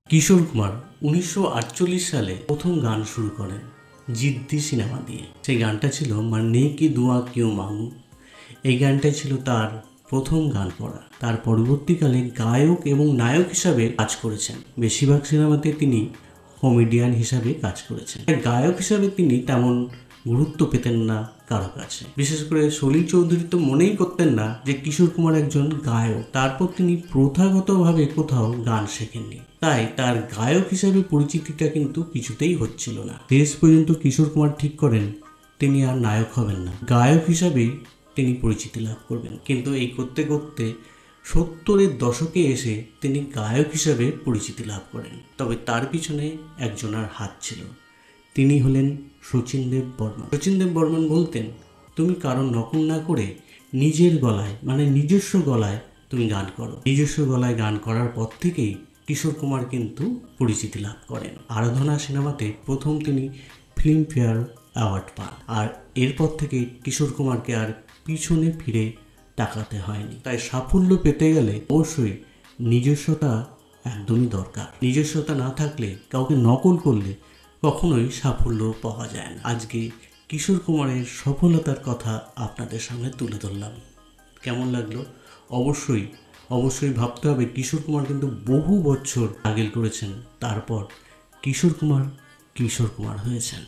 কিশোর কুমার 1948 সালে প্রথম গান শুরু করেন জিদ্দি সিনেমা দিয়ে। সেই গানটা ছিল মারনে কি দুয়া কিউ মাঙ্গু। এই গানটাই ছিল তার প্রথম গান করা। তার পরবর্তীকালে গায়ক এবং নায়ক হিসাবে কাজ করেছেন। বেশিরভাগ সিনেমাতে তিনি কমেডিয়ান হিসাবে কাজ করেছেন। গায়ক হিসাবে তিনি তেমন গুরুত্ব পেতেন না কারো কাছে। বিশেষ করে সলিল চৌধুরী তো মনেই করতেন না যে কিশোর কুমার একজন গায়ক। তারপর তিনি প্রথাগতভাবে কোথাও গান শেখেননি, তাই তার গায়ক হিসাবে পরিচিতিটা কিন্তু কিছুতেই হচ্ছিল না। শেষ পর্যন্ত কিশোর কুমার ঠিক করেন তিনি আর নায়ক হবেন না, গায়ক হিসাবেই তিনি পরিচিতি লাভ করবেন। কিন্তু এই করতে করতে 70-এর দশকে এসে তিনি গায়ক হিসাবে পরিচিতি লাভ করেন। তবে তার পিছনে একজনের হাত ছিল, তিনি হলেন শচীন দেব বর্মন। শচীন দেব বর্মন বলতেন, তুমি কারো নকল না করে নিজের গলায়, মানে নিজস্ব গলায় তুমি গান করো। নিজস্ব গলায় গান করার পর থেকেই কিশোর কুমার কিন্তু পরিচিতি লাভ করেন। আরাধনা সিনেমাতে প্রথম তিনি ফিল্মফেয়ার অ্যাওয়ার্ড পান, আর এরপর থেকে কিশোর কুমারকে আর পিছনে ফিরে তাকাতে হয়নি। তাই সাফল্য পেতে গেলে অবশ্যই নিজস্বতা একদমই দরকার। নিজস্বতা না থাকলে, কাউকে নকল করলে কখনোই সাফল্য পাওয়া যায় না। আজকে কিশোর কুমারের সফলতার কথা আপনাদের সামনে তুলে ধরলাম। কেমন লাগলো? অবশ্যই ভাবতে হবে কিশোর কুমার কিন্তু বহু বছর স্ট্রাগল করেছেন, তারপর কিশোর কুমার হয়েছেন।